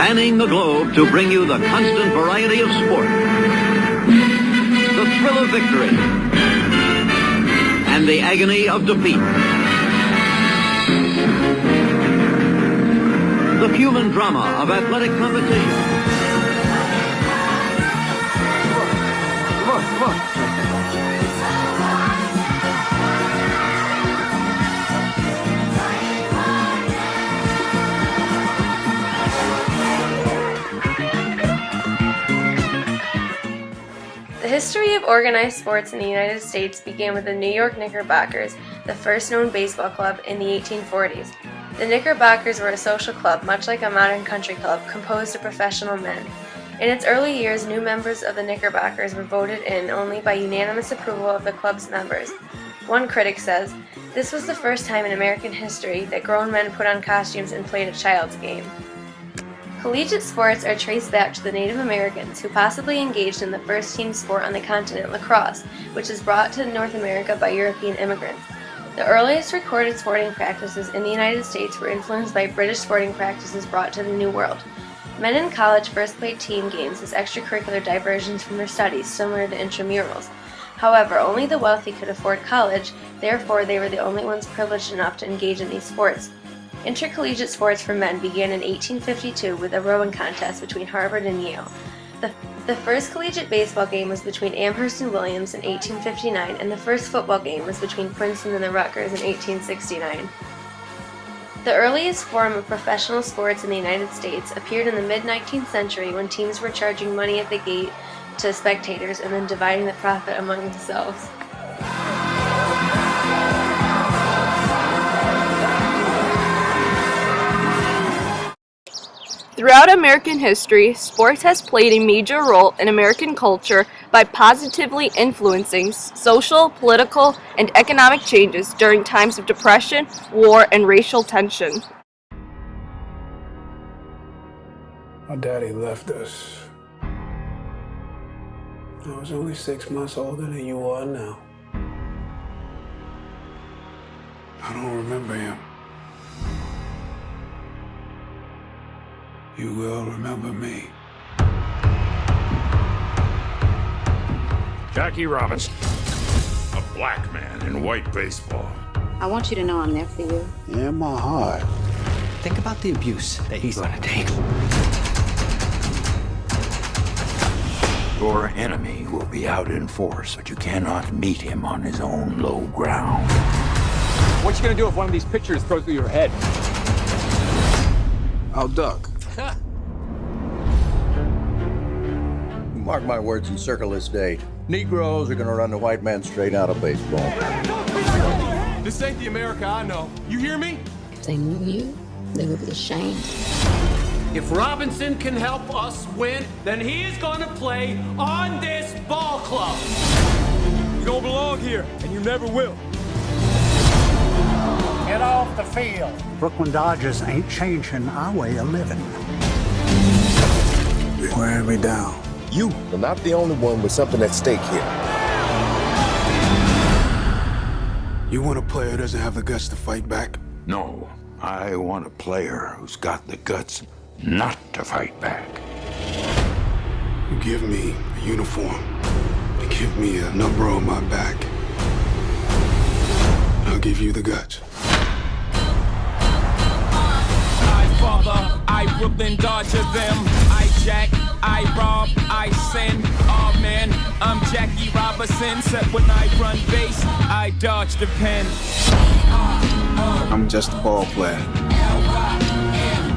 spanning the globe to bring you the constant variety of sport, the thrill of victory, and the agony of defeat. The human drama of athletic competition. Come on. The history of organized sports in the United States began with the New York Knickerbockers, the first known baseball club, in the 1840s. The Knickerbockers were a social club, much like a modern country club, composed of professional men. In its early years, new members of the Knickerbockers were voted in only by unanimous approval of the club's members. One critic says, "This was the first time in American history that grown men put on costumes and played a child's game." Collegiate sports are traced back to the Native Americans, who possibly engaged in the first team sport on the continent, lacrosse, which was brought to North America by European immigrants. The earliest recorded sporting practices in the United States were influenced by British sporting practices brought to the New World. Men in college first played team games as extracurricular diversions from their studies, similar to intramurals. However, only the wealthy could afford college, therefore they were the only ones privileged enough to engage in these sports. Intercollegiate sports for men began in 1852 with a rowing contest between Harvard and Yale. The first collegiate baseball game was between Amherst and Williams in 1859, and the first football game was between Princeton and the Rutgers in 1869. The earliest form of professional sports in the United States appeared in the mid-19th century when teams were charging money at the gate to spectators and then dividing the profit among themselves. Throughout American history, sports has played a major role in American culture by positively influencing social, political, and economic changes during times of depression, war, and racial tension. My daddy left us. I was only 6 months older than you are now. I don't remember him. You will remember me. Jackie Robinson, a black man in white baseball. I want you to know I'm there for you. In my heart. Think about the abuse that he's gonna take. Your enemy will be out in force, but you cannot meet him on his own low ground. What you gonna do if one of these pictures throws through your head? I'll duck. Mark my words and circle this date. Negroes are gonna run the white man straight out of baseball. This ain't the America I know. You hear me? If they knew you, they would be ashamed. If Robinson can help us win, then he is going to play on this ball club. You don't belong here, and you never will. Get off the field. Brooklyn Dodgers ain't changing our way of living. You're wearing me down. You are not the only one with something at stake here. You want a player who doesn't have the guts to fight back? No, I want a player who's got the guts not to fight back. You give me a uniform. You give me a number on my back. I'll give you the guts. I father, I Brooklyn Dodger them. I jack, I rob, I sin. Oh man, I'm Jackie Robinson. Except when I run base, I dodge the pen. I'm just a ball player.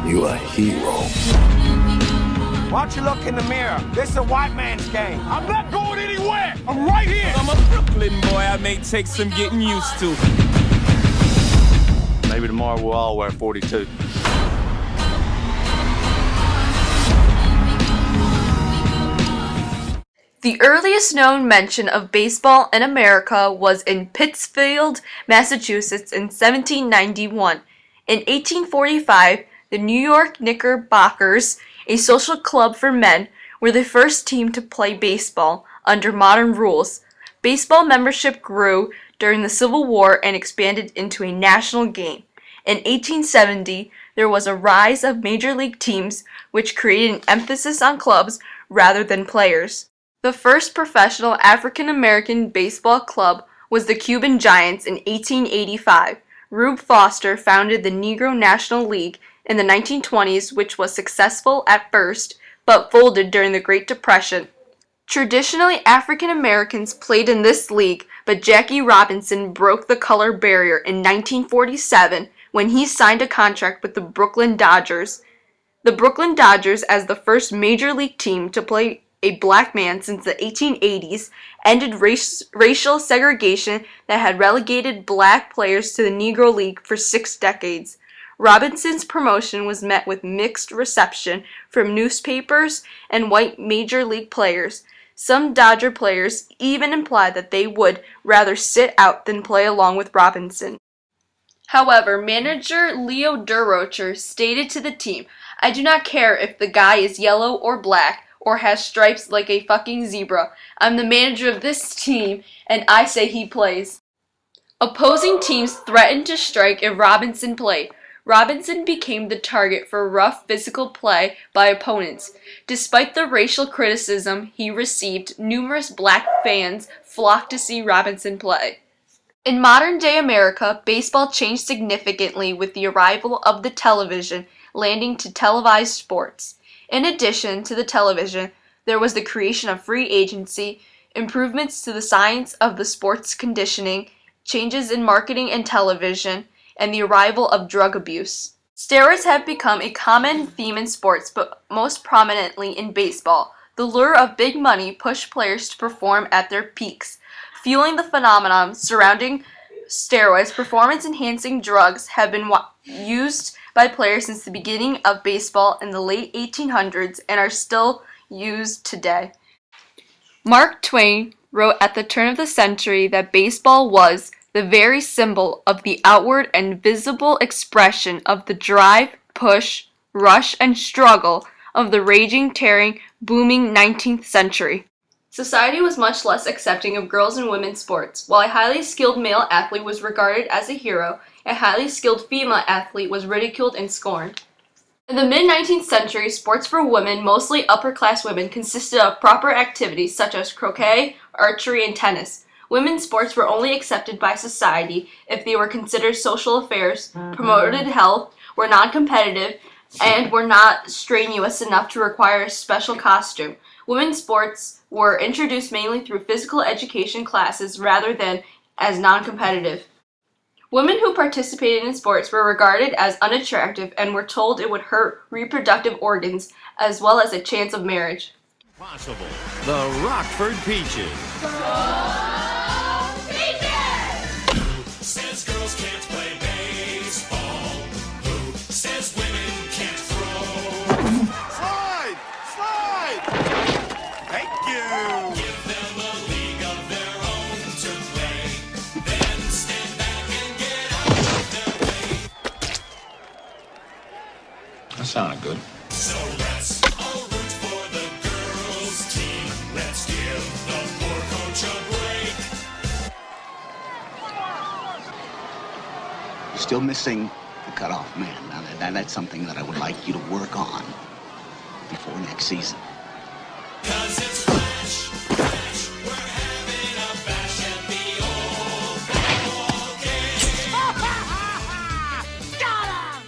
You a hero. Why don't you look in the mirror? This is a white man's game. I'm not going anywhere. I'm right here. I'm a Brooklyn boy. I may take some getting used to. Maybe tomorrow we'll all wear 42. The earliest known mention of baseball in America was in Pittsfield, Massachusetts in 1791. In 1845, the New York Knickerbockers, a social club for men, were the first team to play baseball under modern rules. Baseball membership grew during the Civil War and expanded into a national game. In 1870, there was a rise of major league teams, which created an emphasis on clubs rather than players. The first professional African-American baseball club was the Cuban Giants in 1885. Rube Foster founded the Negro National League in the 1920s, which was successful at first, but folded during the Great Depression. Traditionally, African Americans played in this league, but Jackie Robinson broke the color barrier in 1947 when he signed a contract with the Brooklyn Dodgers. The Brooklyn Dodgers, as the first major league team to play a black man since the 1880s, ended racial segregation that had relegated black players to the Negro League for 6 decades. Robinson's promotion was met with mixed reception from newspapers and white major league players. Some Dodger players even implied that they would rather sit out than play along with Robinson. However, manager Leo Durocher stated to the team, "I do not care if the guy is yellow or black or has stripes like a fucking zebra. I'm the manager of this team, and I say he plays." Opposing teams threatened to strike if Robinson played. Robinson became the target for rough physical play by opponents. Despite the racial criticism he received, numerous black fans flocked to see Robinson play. In modern-day America, baseball changed significantly with the arrival of the television, landing to televised sports. In addition to the television, there was the creation of free agency, improvements to the science of the sports conditioning, changes in marketing and television, and the arrival of drug abuse. Steroids have become a common theme in sports, but most prominently in baseball. The lure of big money pushed players to perform at their peaks. Fueling the phenomenon surrounding steroids, performance-enhancing drugs have been used by players since the beginning of baseball in the late 1800s and are still used today. Mark Twain wrote at the turn of the century that baseball was the very symbol of the outward and visible expression of the drive, push, rush, and struggle of the raging, tearing, booming 19th century. Society was much less accepting of girls and women's sports. While a highly skilled male athlete was regarded as a hero, a highly skilled female athlete was ridiculed and scorned. In the mid-19th century, sports for women, mostly upper-class women, consisted of proper activities such as croquet, archery, and tennis. Women's sports were only accepted by society if they were considered social affairs, promoted health, were non-competitive, and were not strenuous enough to require a special costume. Women's sports were introduced mainly through physical education classes rather than as non-competitive. Women who participated in sports were regarded as unattractive and were told it would hurt reproductive organs as well as a chance of marriage. Possible. The Rockford Peaches. Says girls can't play baseball. Who says women can't throw? Slide! Slide! Thank you! Give them a league of their own to play. Then stand back and get out of their way. That sounded good. So let's all root for the girls' team. Let's give the poor coach a break. Still missing the cutoff man. Now that's something that I would like you to work on before next season. 'Cause it's Flash, Flash, we're having a bash at the old ball game. Got him!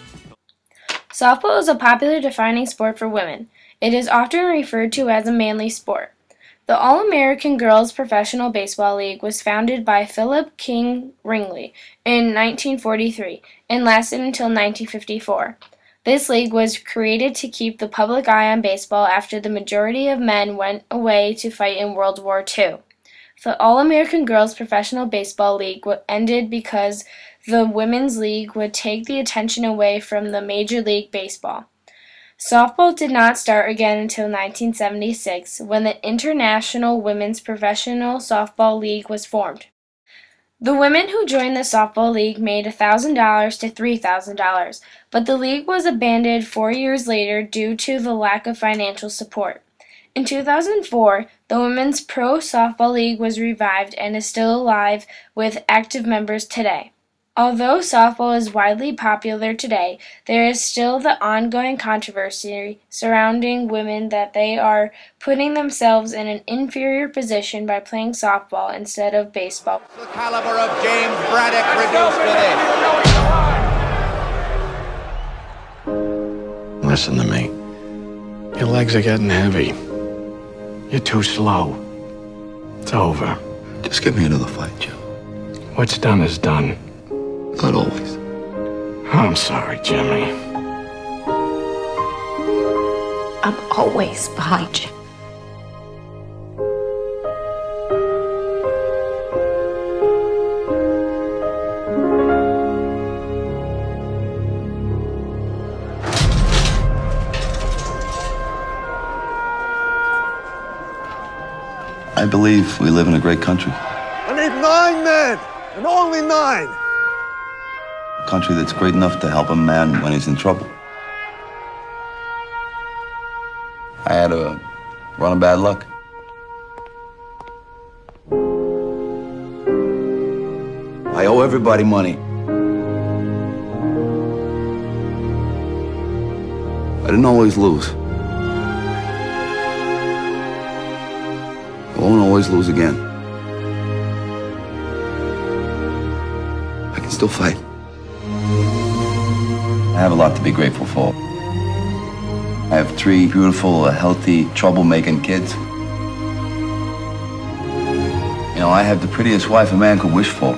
Softball is a popular defining sport for women. It is often referred to as a manly sport. The All-American Girls Professional Baseball League was founded by Philip King Ringley in 1943 and lasted until 1954. This league was created to keep the public eye on baseball after the majority of men went away to fight in World War II. The All-American Girls Professional Baseball League ended because the Women's League would take the attention away from the Major League Baseball. Softball did not start again until 1976, when the International Women's Professional Softball League was formed. The women who joined the softball league made $1,000 to $3,000, but the league was abandoned 4 years later due to the lack of financial support. In 2004, the Women's Pro Softball League was revived and is still alive with active members today. Although softball is widely popular today, there is still the ongoing controversy surrounding women that they are putting themselves in an inferior position by playing softball instead of baseball. The caliber of James Braddock reduced to this. Listen to me. Your legs are getting heavy. You're too slow. It's over. Just get me another fight, Joe. What's done is done. Not always. I'm sorry, Jimmy. I'm always behind you. I believe we live in a great country. I need 9 men, and only 9. A country that's great enough to help a man when he's in trouble. I had a run of bad luck. I owe everybody money. I didn't always lose. I won't always lose again. I can still fight. I have a lot to be grateful for. I have 3 beautiful, healthy, troublemaking kids. You know, I have the prettiest wife a man could wish for.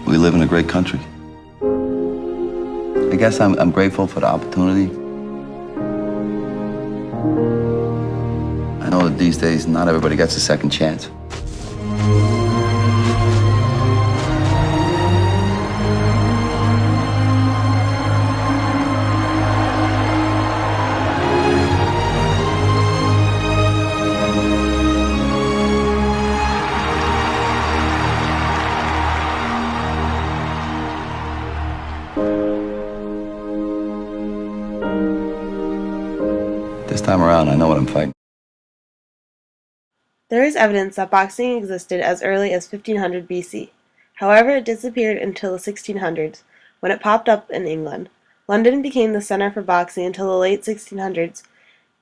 We live in a great country. I guess I'm grateful for the opportunity. I know that these days not everybody gets a second chance. This time around, I know what I'm fighting. There is evidence that boxing existed as early as 1500 BC. However, it disappeared until the 1600s, when it popped up in England. London became the center for boxing until the late 1600s,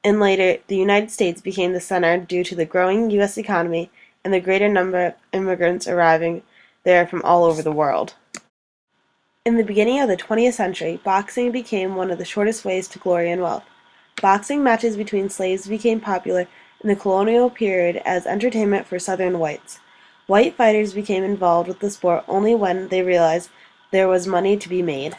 and later the United States became the center due to the growing U.S. economy and the greater number of immigrants arriving there from all over the world. In the beginning of the 20th century, boxing became one of the shortest ways to glory and wealth. Boxing matches between slaves became popular in the colonial period as entertainment for Southern whites. White fighters became involved with the sport only when they realized there was money to be made.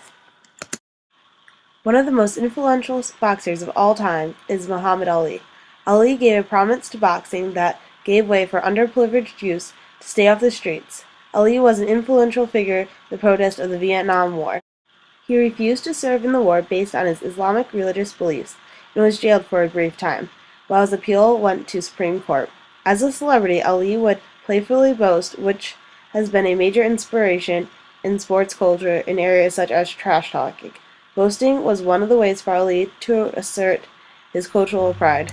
One of the most influential boxers of all time is Muhammad Ali. Ali gave a promise to boxing that gave way for underprivileged youths to stay off the streets. Ali was an influential figure in the protest of the Vietnam War. He refused to serve in the war based on his Islamic religious beliefs and was jailed for a brief time, while his appeal went to Supreme Court. As a celebrity, Ali would playfully boast, which has been a major inspiration in sports culture in areas such as trash talking. Boasting was one of the ways for Ali to assert his cultural pride.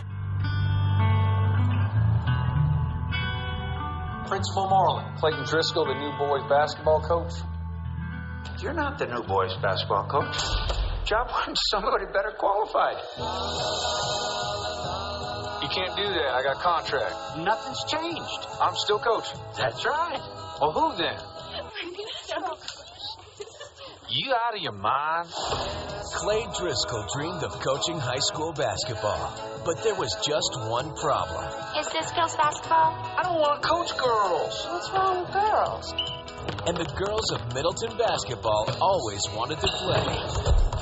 Principal Moreland, Clayton Driscoll, the new boys basketball coach. You're not the new boys basketball coach. Job wants somebody better qualified. You can't do that. I got a contract. Nothing's changed. I'm still coaching. That's right. Well, who then? You out of your mind? Clay Driscoll dreamed of coaching high school basketball, but there was just one problem. Is this girls basketball? I don't want to coach girls. What's wrong with girls? And the girls of Middleton basketball always wanted to play,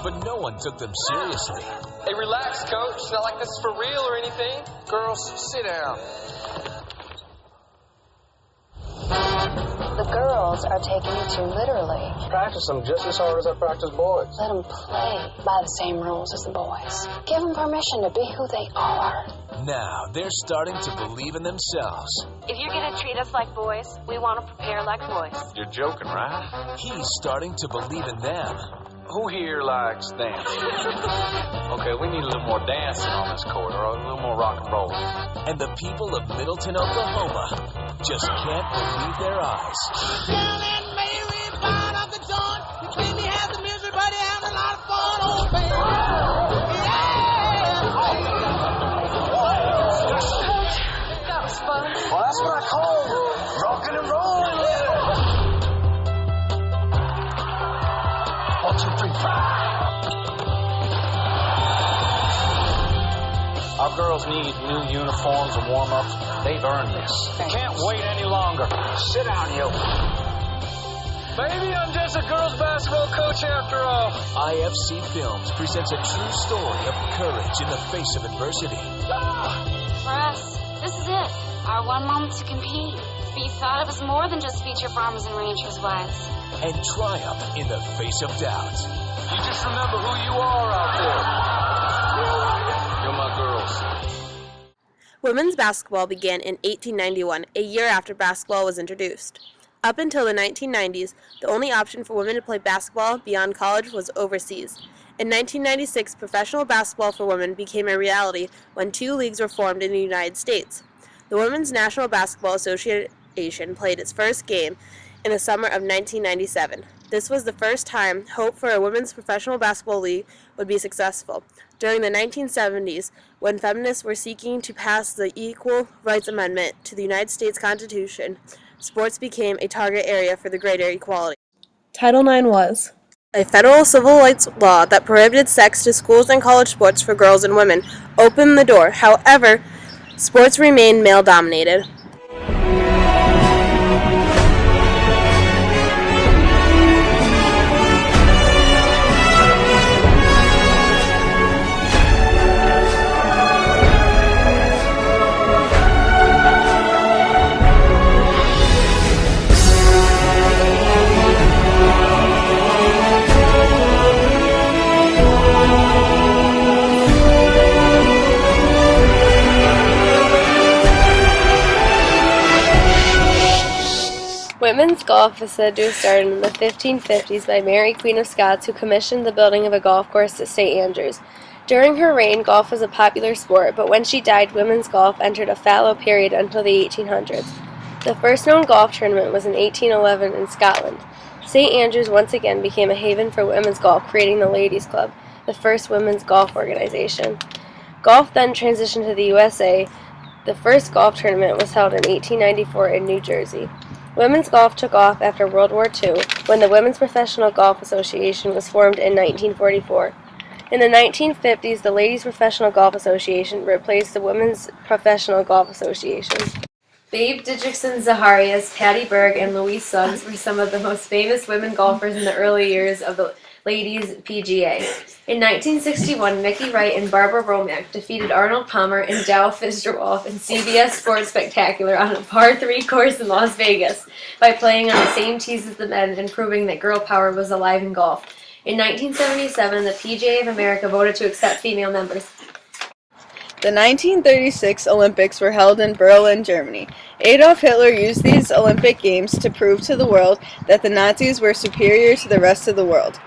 but no one took them seriously. Hey, relax, coach. It's not like this is for real or anything. Girls, sit down. The girls are taking it too literally. Practice them just as hard as I practice boys. Let them play by the same rules as the boys. Give them permission to be who they are. Now they're starting to believe in themselves. If you're going to treat us like boys, we want to prepare like boys. You're joking, right? He's starting to believe in them. Who here likes dancing? Okay, we need a little more dancing on this court, or a little more rock and roll. And the people of Middleton, Oklahoma just can't believe their eyes. Down and Mary found up the joint. Between me has the misery, but he having a lot of fun. Oh, baby. That was fun. Well, that's what I call rockin' and rollin'. 1, 2, 3, 4. Our girls need new uniforms and warm-ups. They've earned this. Can't wait any longer. Sit down, you. Maybe I'm just a girls' basketball coach after all. IFC Films presents a true story of courage in the face of adversity. For us, this is it. Our one moment to compete. Be thought of as more than just feature farmers and ranchers' wives. And triumph in the face of doubt. You just remember who you are out there. You're my girls. Women's basketball began in 1891, a year after basketball was introduced. Up until the 1990s, the only option for women to play basketball beyond college was overseas. In 1996, professional basketball for women became a reality when 2 leagues were formed in the United States. The Women's National Basketball Association played its first game in the summer of 1997. This was the first time hope for a women's professional basketball league would be successful. During the 1970s, when feminists were seeking to pass the Equal Rights Amendment to the United States Constitution, sports became a target area for the greater equality. Title IX was a federal civil rights law that prohibited sex to schools and college sports for girls and women opened the door. However, sports remained male-dominated. Women's golf is said to have started in the 1550s by Mary, Queen of Scots, who commissioned the building of a golf course at St. Andrews. During her reign, golf was a popular sport, but when she died, women's golf entered a fallow period until the 1800s. The first known golf tournament was in 1811 in Scotland. St. Andrews once again became a haven for women's golf, creating the Ladies' Club, the first women's golf organization. Golf then transitioned to the USA. The first golf tournament was held in 1894 in New Jersey. Women's golf took off after World War II, when the Women's Professional Golf Association was formed in 1944. In the 1950s, the Ladies Professional Golf Association replaced the Women's Professional Golf Association. Babe Didrikson Zaharias, Patty Berg, and Louise Suggs were some of the most famous women golfers in the early years of the Ladies PGA. In 1961, Mickey Wright and Barbara Romack defeated Arnold Palmer and Dow Fitzgerald in CBS Sports Spectacular on a par 3 course in Las Vegas by playing on the same tees as the men and proving that girl power was alive in golf. In 1977, the PGA of America voted to accept female members. The 1936 Olympics were held in Berlin, Germany. Adolf Hitler used these Olympic Games to prove to the world that the Nazis were superior to the rest of the world.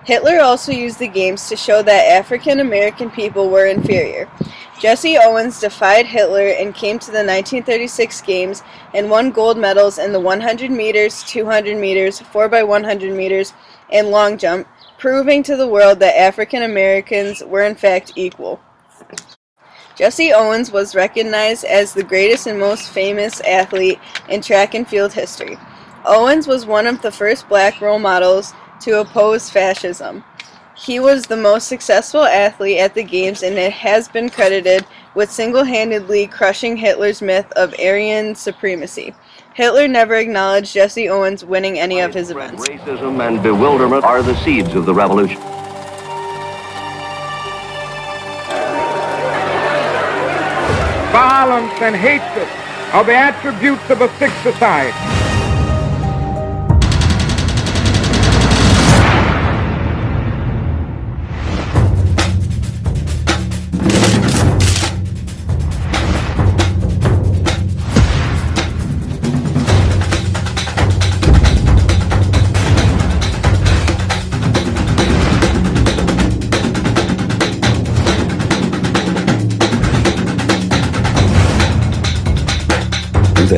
Hitler also used the games to show that African American people were inferior. Jesse Owens defied Hitler and came to the 1936 Games and won gold medals in the 100 meters, 200 meters, 4x100 meters, and long jump, proving to the world that African Americans were in fact equal. Jesse Owens was recognized as the greatest and most famous athlete in track and field history. Owens was one of the first black role models to oppose fascism. He was the most successful athlete at the Games, and it has been credited with single-handedly crushing Hitler's myth of Aryan supremacy. Hitler never acknowledged Jesse Owens winning any of his events. Racism and bewilderment are the seeds of the revolution. Violence and hatred are the attributes of a sick society.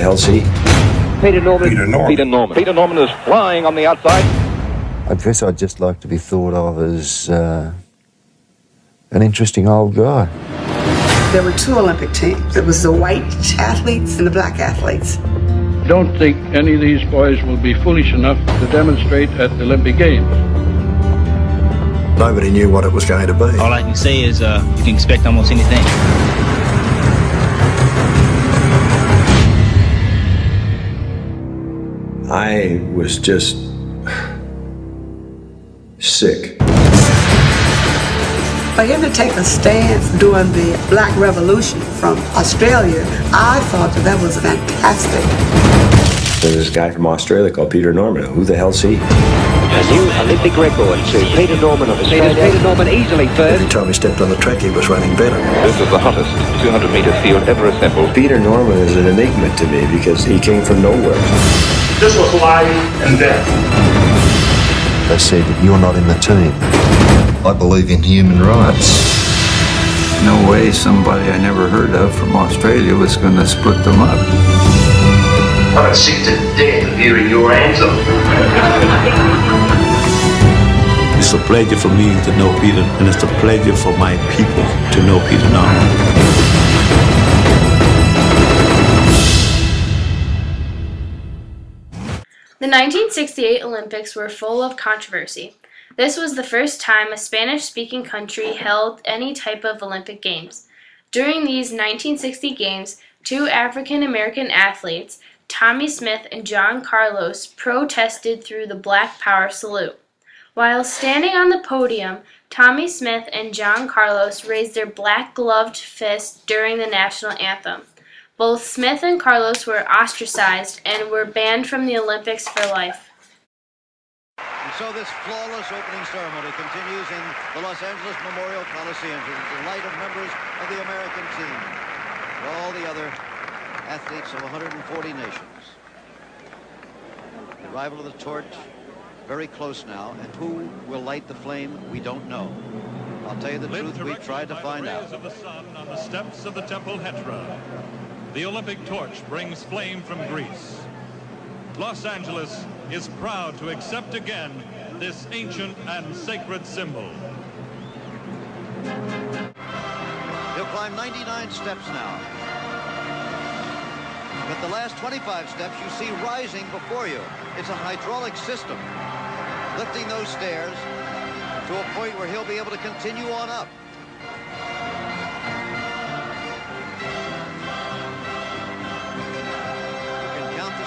hell's he? Peter Norman. Peter Norman. Peter Norman. Peter Norman is flying on the outside. I guess I'd just like to be thought of as an interesting old guy. There were two Olympic teams. There was the white athletes and the black athletes. Don't think any of these boys will be foolish enough to demonstrate at the Olympic Games. Nobody knew what it was going to be. All I can say is you can expect almost anything. I was just sick. For him to take a stance during the Black Revolution from Australia, I thought that was fantastic. There's this guy from Australia called Peter Norman. Who the hell's he? A new Olympic record to Peter Norman of Australia. Peter Norman easily third. Every time he stepped on the track, he was running better. This is the hottest 200-meter field ever assembled. Peter Norman is an enigma to me because he came from nowhere. This was life and death. They said, you're not in the team. I believe in human rights. No way somebody I never heard of from Australia was going to split them up. I'm sick to death of hearing your answer. It's a pleasure for me to know Peter, and it's a pleasure for my people to know Peter Norman. The 1968 Olympics were full of controversy. This was the first time a Spanish-speaking country held any type of Olympic Games. During these 1960 Games, two African-American athletes, Tommie Smith and John Carlos, protested through the Black Power salute. While standing on the podium, Tommie Smith and John Carlos raised their black-gloved fists during the national anthem. Both Smith and Carlos were ostracized and were banned from the Olympics for life. And so this flawless opening ceremony continues in the Los Angeles Memorial Coliseum to the delight of members of the American team and all the other athletes of 140 nations. The arrival of the torch, very close now, and who will light the flame, we don't know. I'll tell you the truth, we tried to find out. Of the sun on the steps of the Temple Hetra. The Olympic torch brings flame from Greece. Los Angeles is proud to accept again this ancient and sacred symbol. He'll climb 99 steps now. But the last 25 steps you see rising before you. It's a hydraulic system, lifting those stairs to a point where he'll be able to continue on up.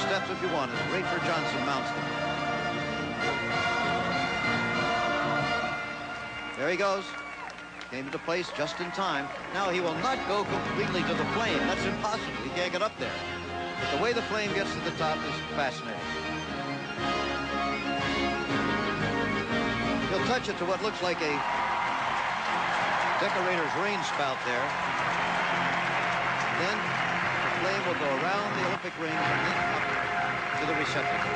Steps if you want as Rafer Johnson mounts them. There he goes. Came into place just in time. Now he will not go completely to the flame. That's impossible. He can't get up there. But the way the flame gets to the top is fascinating. He'll touch it to what looks like a decorator's rain spout there. Then the flame will go around the Olympic ring and then up to the receptacle.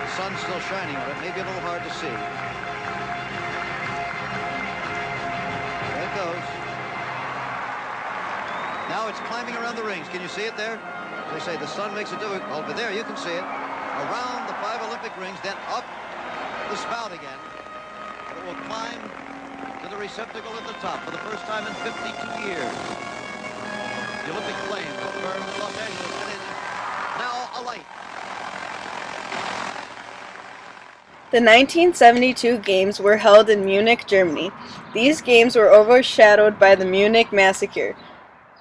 The sun's still shining on it, maybe a little hard to see. There it goes. Now it's climbing around the rings. Can you see it there? They say the sun makes it difficult. Oh, but there you can see it. Around the 5 Olympic rings, then up the spout again. It will climb to the receptacle at the top for the first time in 52 years. The Olympic flame will burn Los Angeles and is now alight. The 1972 Games were held in Munich, Germany. These games were overshadowed by the Munich massacre.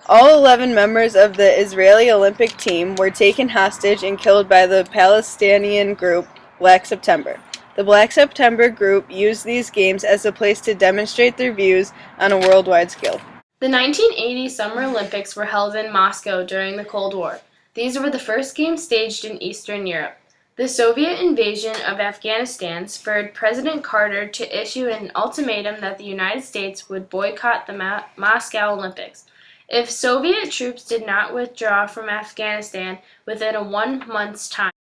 All 11 members of the Israeli Olympic team were taken hostage and killed by the Palestinian group Black September. The Black September group used these games as a place to demonstrate their views on a worldwide scale. The 1980 Summer Olympics were held in Moscow during the Cold War. These were the first games staged in Eastern Europe. The Soviet invasion of Afghanistan spurred President Carter to issue an ultimatum that the United States would boycott the Moscow Olympics if Soviet troops did not withdraw from Afghanistan within a 1 month's time.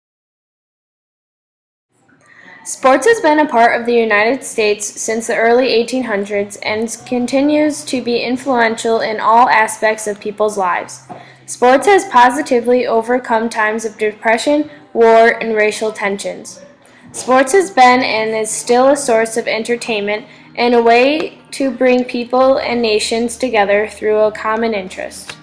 Sports has been a part of the United States since the early 1800s and continues to be influential in all aspects of people's lives. Sports has positively overcome times of depression, war, and racial tensions. Sports has been and is still a source of entertainment and a way to bring people and nations together through a common interest.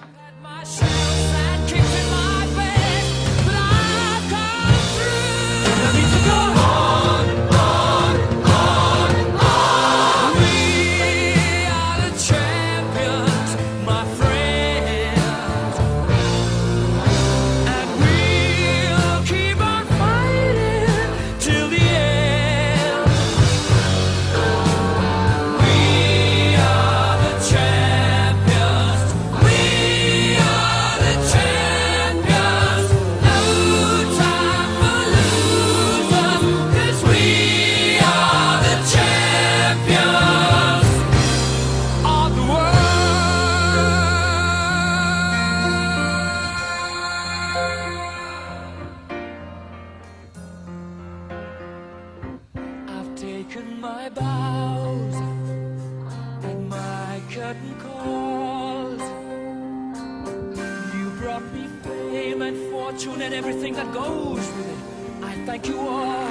Taken my bows and my curtain calls. You brought me fame and fortune and everything that goes with it. I thank you all.